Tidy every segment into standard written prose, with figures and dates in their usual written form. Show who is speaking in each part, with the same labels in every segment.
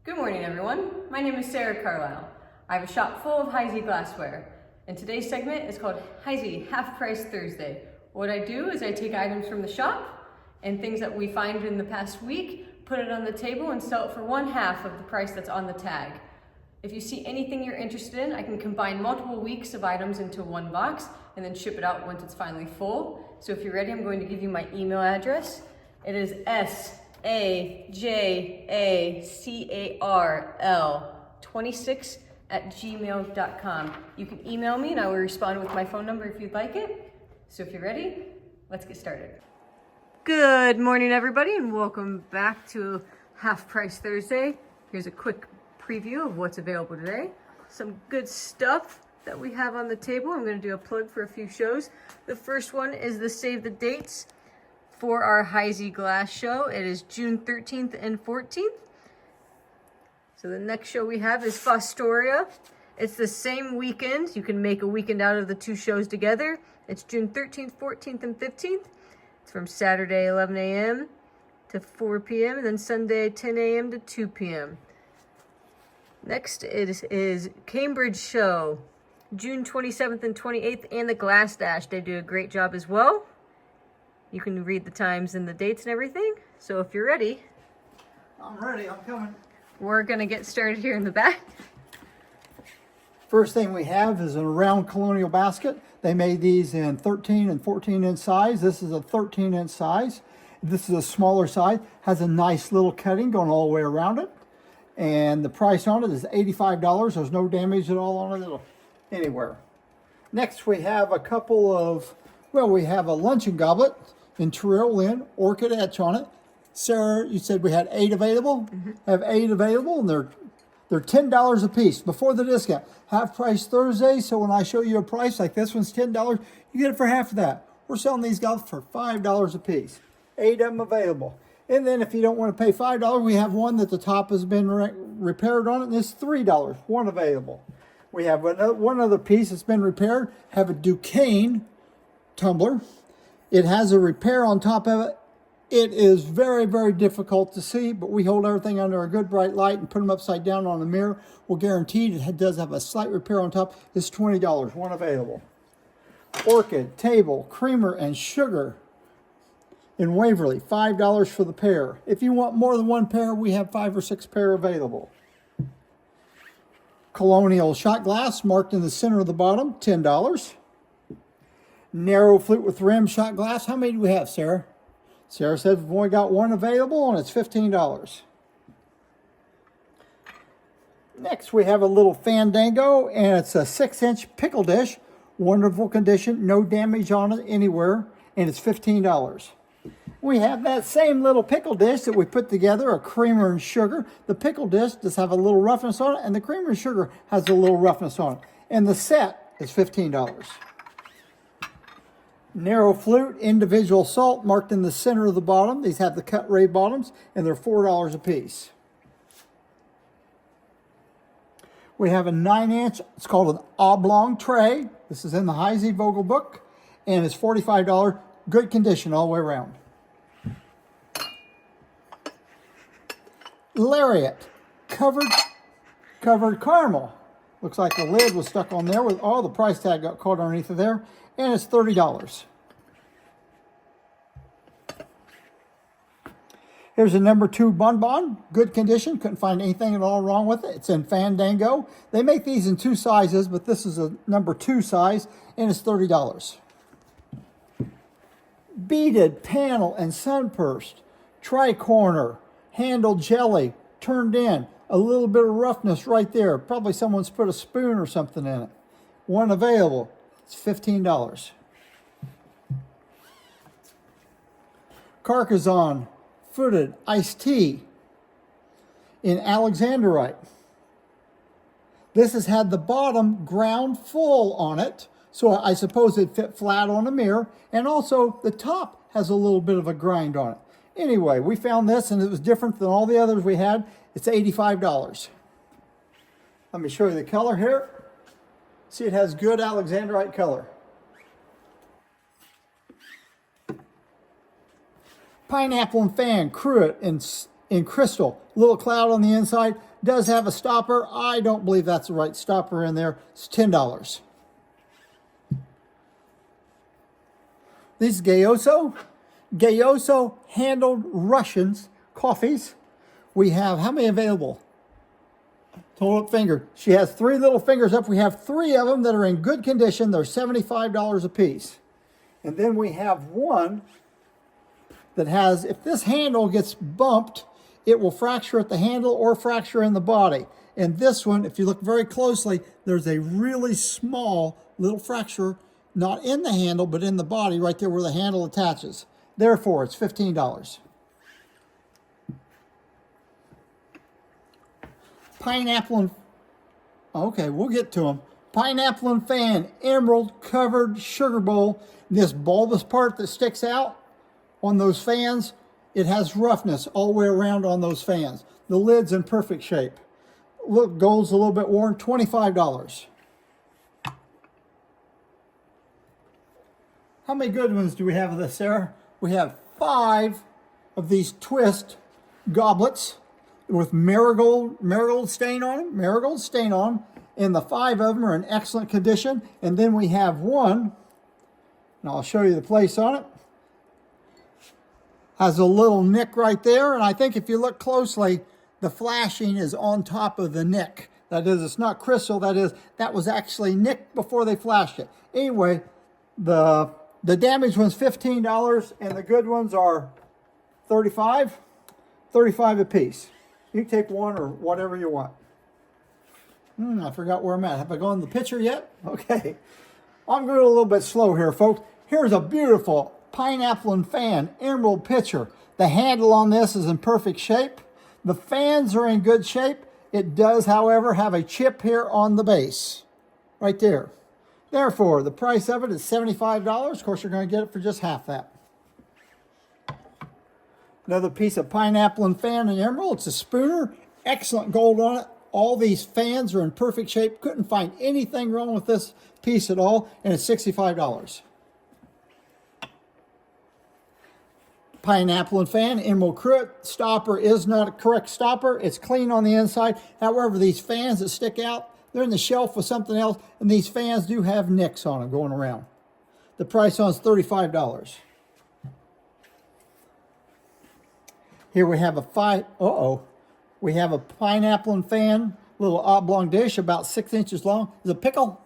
Speaker 1: Good morning, everyone. My name is Sarah Carlisle. I have a shop full of Heisey glassware, and today's segment is called Heisey Half Price Thursday. What I do is I take items from the shop and things that we find in the past week, put it on the table and sell it for 1/2 of the price that's on the tag. If you see anything you're interested in, I can combine multiple weeks of items into one box and then ship it out once it's finally full. So if you're ready, I'm going to give you my email address. It is sajacarl26@gmail.com. You can email me and I will respond with my phone number if you'd like it. So if you're ready, let's get started. Good morning, everybody, and welcome back to Half Price Thursday. Here's a quick preview of what's available today. Some good stuff that we have on the table. I'm going to do a plug for a few shows. The first one is the save the dates for our Heisey Glass show. It is June 13th and 14th. So the next show we have is Fostoria. It's the same weekend. You can make a weekend out of the two shows together. It's June 13th, 14th, and 15th. It's from Saturday 11 a.m. to 4 p.m. and then Sunday 10 a.m. to 2 p.m. Next is Cambridge show, June 27th and 28th, and the Glass Dash. They do a great job as well. You can read the times and the dates and everything. So if you're ready.
Speaker 2: I'm ready, I'm coming.
Speaker 1: We're gonna get started here in the back.
Speaker 2: First thing we have is a round colonial basket. They made these in 13 and 14 inch size. This is a 13 inch size. This is a smaller size. Has a nice little cutting going all the way around it. And the price on it is $85. There's no damage at all on it anywhere. Next we have a couple of, we have a luncheon goblet in Tyrolean, orchid etch on it. Sarah, you said we had 8 available? Mm-hmm. I have 8 available, and they're $10 a piece before the discount. Half price Thursday, so when I show you a price like this one's $10, you get it for half of that. We're selling these goblets for $5 a piece. 8 of them available. And then if you don't want to pay $5, we have one that the top has been repaired on it, and it's $3, one available. We have one other piece that's been repaired, have a Duquesne tumbler. It has a repair on top of it. It is very, very difficult to see, but we hold everything under a good bright light and put them upside down on a mirror. We're guaranteed it does have a slight repair on top. It's $20, one available. Orchid, table, creamer, and sugar in Waverly, $5 for the pair. If you want more than one pair, we have 5 or 6 pair available. Colonial shot glass marked in the center of the bottom, $10. Narrow flute with rim shot glass. How many do we have, Sarah? Sarah said we've only got one available and it's $15. Next we have a little Fandango, and it's a 6-inch pickle dish. Wonderful condition, no damage on it anywhere, and it's $15. We have that same little pickle dish that we put together, a creamer and sugar. The pickle dish does have a little roughness on it, and the creamer and sugar has a little roughness on it. And the set is $15. Narrow flute, individual salt marked in the center of the bottom. These have the cut ray bottoms, and they're $4 a piece. We have a 9-inch, it's called an oblong tray. This is in the Heisey Vogel book, and it's $45. Good condition all the way around. Lariat, covered caramel. Looks like the lid was stuck on there with all the price tag got caught underneath of there, and it's $30. Here's a number 2 bonbon, good condition. Couldn't find anything at all wrong with it. It's in Fandango. They make these in 2 sizes, but this is a number 2 size, and it's $30. Beaded panel and sunburst, tri-corner, handled jelly, turned in. A little bit of roughness right there. Probably someone's put a spoon or something in it. One available. It's $15. Carcassonne footed iced tea in Alexandrite. This has had the bottom ground full on it, so I suppose it fit flat on a mirror, and also the top has a little bit of a grind on it. Anyway, we found this and it was different than all the others we had. It's $85. Let me show you the color here. See, it has good Alexandrite color. Pineapple and fan cruet in in crystal. Little cloud on the inside. Does have a stopper. I don't believe that's the right stopper in there. It's $10. These Gayoso handled Russians coffees. We have how many available? Total up finger. She has 3 little fingers up. We have 3 of them that are in good condition. They're $75 a piece. And then we have one that has, if this handle gets bumped, it will fracture at the handle or fracture in the body. And this one, if you look very closely, there's a really small little fracture, not in the handle, but in the body right there where the handle attaches. Therefore, it's $15. Pineapple and, okay, we'll get to them. Pineapple and fan, emerald covered sugar bowl. This bulbous part that sticks out on those fans, it has roughness all the way around on those fans. The lid's in perfect shape. Look, gold's a little bit worn, $25. How many good ones do we have of this, Sarah? We have 5 of these twist goblets with marigold stain on them, and the 5 of them are in excellent condition. And then we have one, and I'll show you the place on it. Has a little nick right there, and I think if you look closely, the flashing is on top of the nick. That is, it's not crystal, that was actually nicked before they flashed it. Anyway, the damaged one's $15, and the good ones are $35 a piece. You can take one or whatever you want. I forgot where I'm at. Have I gone to the picture yet? Okay. I'm going a little bit slow here, folks. Here's a beautiful pineapple and fan emerald pitcher. The handle on this is in perfect shape. The fans are in good shape. It does, however, have a chip here on the base. Right there. Therefore, the price of it is $75. Of course, you're going to get it for just half that. Another piece of pineapple and fan and emerald. It's a spooner. Excellent gold on it. All these fans are in perfect shape. Couldn't find anything wrong with this piece at all. And it's $65. Pineapple and fan, emerald cruet. Stopper is not a correct stopper. It's clean on the inside. However, these fans that stick out, they're in the shelf with something else. And these fans do have nicks on them going around. The price on is $35. Here we have we have a pineapple and fan, little oblong dish about 6 inches long. It's a pickle.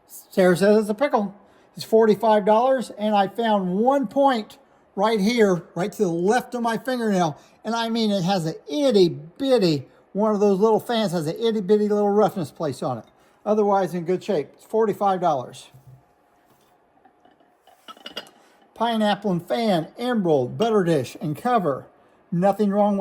Speaker 2: Sarah says it's a pickle. It's $45, and I found one point right here, right to the left of my fingernail. And I mean, it has an itty bitty, one of those little fans has an itty bitty little roughness place on it. Otherwise in good shape. It's $45. Pineapple and fan, emerald, butter dish, and cover. Nothing wrong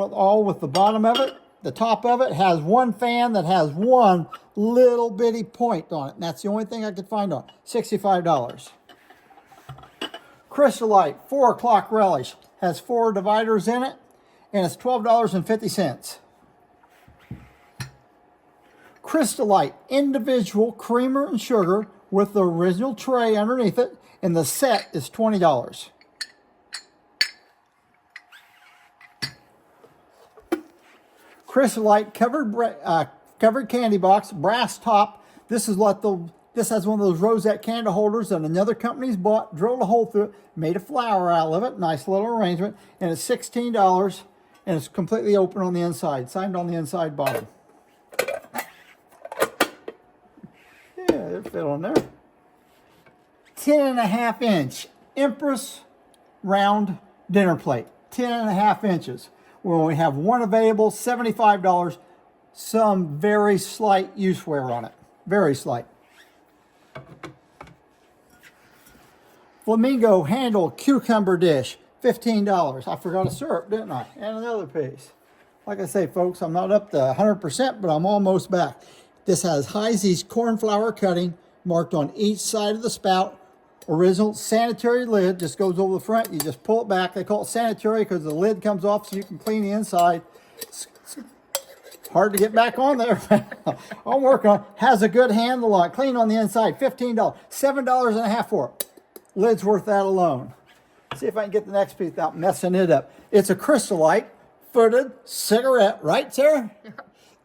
Speaker 2: with the bottom of it. The top of it has one fan that has one little bitty point on it. And that's the only thing I could find on it. $65. Crystallite 4 o'clock relish. Has 4 dividers in it. And it's $12.50. Crystallite individual creamer and sugar with the original tray underneath it. And the set is $20. Crystallite covered candy box, brass top. This has one of those rosette candle holders that another company's bought, drilled a hole through it, made a flower out of it. Nice little arrangement, and it's $16, and it's completely open on the inside, signed on the inside bottom. Yeah, it fit on there. 10.5 inch Empress round dinner plate. 10.5 inches. We only have one available, $75. Some very slight use wear on it. Very slight. Flamingo handle cucumber dish, $15. I forgot a syrup, didn't I? And another piece. Like I say, folks, I'm not up to 100%, but I'm almost back. This has Heisey's cornflower cutting marked on each side of the spout. Original sanitary lid, just goes over the front. You just pull it back. They call it sanitary because the lid comes off so you can clean the inside. It's hard to get back on there. I'll work on it. Has a good handle on it. Clean on the inside. $15. $7.50 for it. Lid's worth that alone. See if I can get the next piece without messing it up. It's a crystallite footed cigarette, right, Sarah?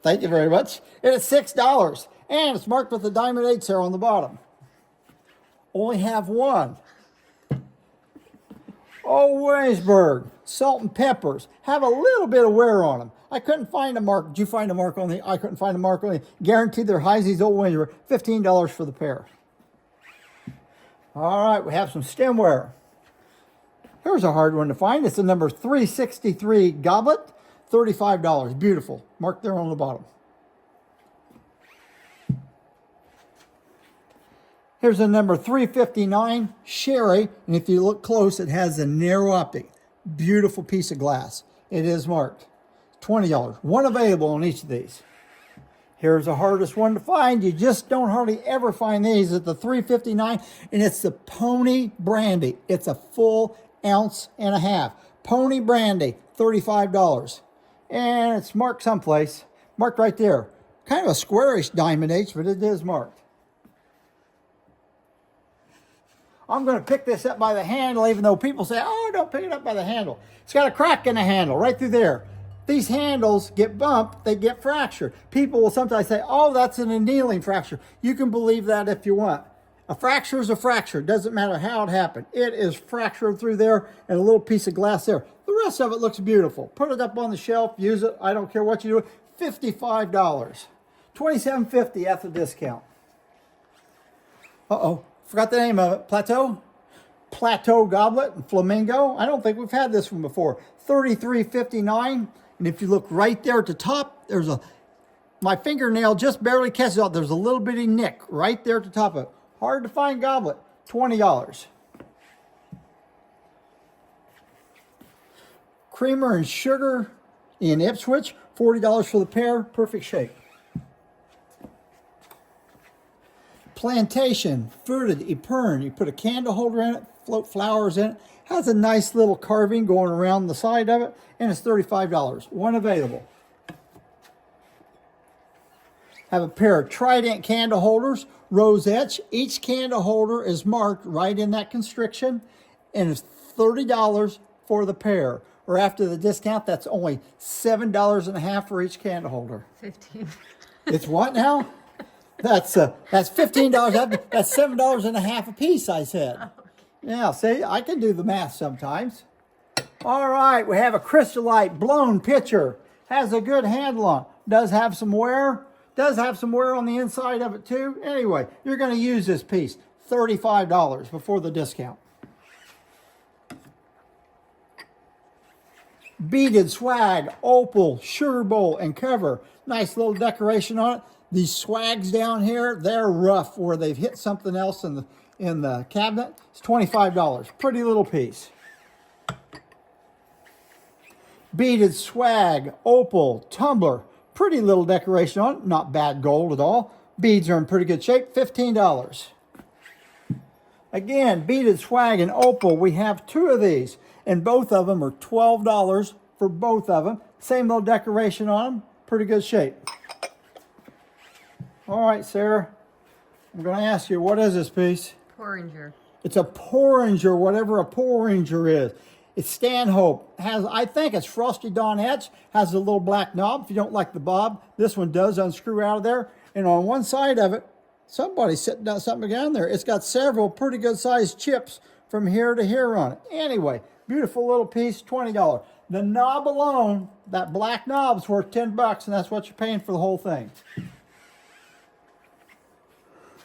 Speaker 2: Thank you very much. And it's $6. And it's marked with the diamond 8 there on the bottom. Only have one. Oh, Williamsburg, salt and peppers. Have a little bit of wear on them. I couldn't find a mark. Did you find a mark on the? I couldn't find a mark on the. Guaranteed they're Heisey's Old Williamsburg. $15 for the pair. All right, we have some stemware. Here's a hard one to find. It's a number 363 goblet, $35. Beautiful. Marked there on the bottom. Here's a number 359 sherry, and if you look close, it has a narrow optic. Beautiful piece of glass. It is marked. $20. One available on each of these. Here's the hardest one to find. You just don't hardly ever find these at the 359, and it's the Pony Brandy. It's a full ounce and a half. Pony Brandy, $35. And it's marked someplace. Marked right there. Kind of a squarish diamond H, but it is marked. I'm going to pick this up by the handle, even though people say, oh, don't pick it up by the handle. It's got a crack in the handle right through there. These handles get bumped, they get fractured. People will sometimes say, oh, that's an annealing fracture. You can believe that if you want. A fracture is a fracture. Doesn't matter how it happened. It is fractured through there and a little piece of glass there. The rest of it looks beautiful. Put it up on the shelf, use it. I don't care what you do. $55. $27.50 after discount. Uh-oh. Forgot the name of it. Plateau Goblet and Flamingo. I don't think we've had this one before. $33.59. And if you look right there at the top, there's my fingernail just barely catches out. There's a little bitty nick right there at the top of it. Hard to find goblet. $20. Creamer and sugar in Ipswich. $40 for the pair. Perfect shape. Plantation, fruited Epergne. You put a candle holder in it, float flowers in it. Has a nice little carving going around the side of it, and it's $35. One available. Have a pair of Trident candle holders, rose etch. Each candle holder is marked right in that constriction, and it's $30 for the pair. Or after the discount, that's only $7.50 for each candle holder.
Speaker 1: 15.
Speaker 2: It's what now? That's $15. That's $7.50 a piece, I said.
Speaker 1: Oh, okay.
Speaker 2: Yeah, see, I can do the math sometimes. All right, we have a Crystallite blown pitcher. Has a good handle on. Does have some wear. Does have some wear on the inside of it too. Anyway, you're going to use this piece. $35 before the discount. Beaded swag, opal, sugar bowl, and cover. Nice little decoration on it. These swags down here, they're rough where they've hit something else in the cabinet. It's $25. Pretty little piece. Beaded swag, opal, tumbler. Pretty little decoration on it. Not bad gold at all. Beads are in pretty good shape. $15. Again, beaded swag and opal. We have two of these. And both of them are $12 for both of them. Same little decoration on them. Pretty good shape. All right, Sarah. I'm going to ask you, what is this piece?
Speaker 1: Porringer.
Speaker 2: It's a porringer, whatever a porringer is. It's Stanhope. I think it's Frosty Dawn etch. Has a little black knob. If you don't like the bob, this one does unscrew out of there. And on one side of it, somebody's sitting down something down there. It's got several pretty good sized chips from here to here on it. Anyway, beautiful little piece, $20. The knob alone, that black knob's worth $10, and that's what you're paying for the whole thing.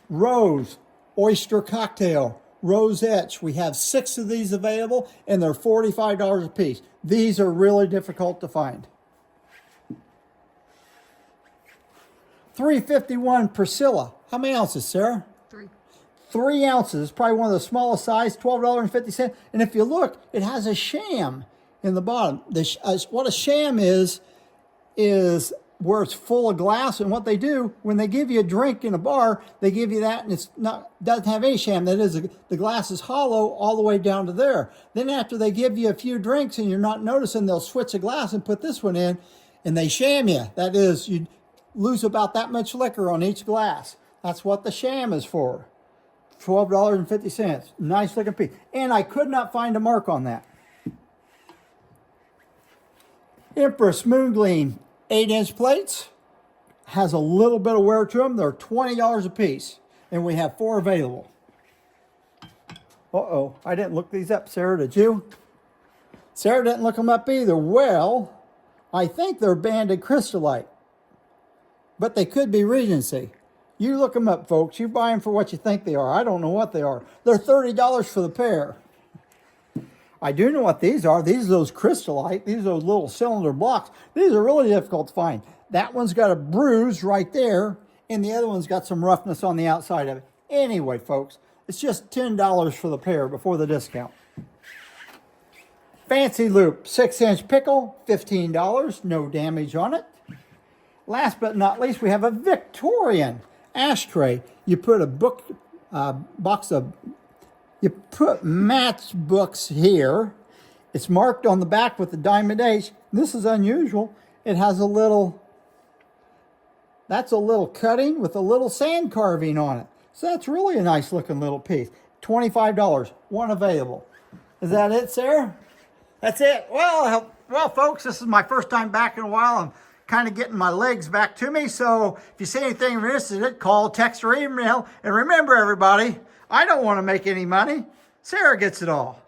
Speaker 2: Rose, oyster cocktail, rose etch. We have 6 of these available, and they're $45 a piece. These are really difficult to find. 351 Priscilla. How many ounces, Sarah?
Speaker 1: 3.
Speaker 2: 3 ounces. It's probably one of the smallest size, $12.50. And if you look, it has a sham in the bottom. What a sham is where it's full of glass, and what they do when they give you a drink in a bar, they give you that, and it's doesn't have any sham. That is, the glass is hollow all the way down to there. Then after they give you a few drinks and you're not noticing, they'll switch the glass and put this one in, and they sham you. That is, you lose about that much liquor on each glass. That's what the sham is for. $12.50. Nice looking piece. And I could not find a mark on that. Empress Moon Gleam 8-inch plates. Has a little bit of wear to them. They're $20 a piece. And we have 4 available. Uh-oh, I didn't look these up, Sarah, did you? Sarah didn't look them up either. Well, I think they're banded crystallite. But they could be Regency. You look them up, folks. You buy them for what you think they are. I don't know what they are. They're $30 for the pair. I do know what these are. These are those crystallite. These are those little cylinder blocks. These are really difficult to find. That one's got a bruise right there, and the other one's got some roughness on the outside of it. Anyway, folks, it's just $10 for the pair before the discount. Fancy Loop 6-inch pickle, $15. No damage on it. Last but not least, we have a Victorian ashtray. You put a you put matchbooks here. It's marked on the back with the Diamond H. This is unusual. It has that's a little cutting with a little sand carving on it. So that's really a nice looking little piece. $25, one available. Is that it, Sarah? That's it. Well, folks, this is my first time back in a while. I'm kind of getting my legs back to me. So if you see anything you're interested in, call, text, or email. And remember, everybody, I don't want to make any money. Sarah gets it all.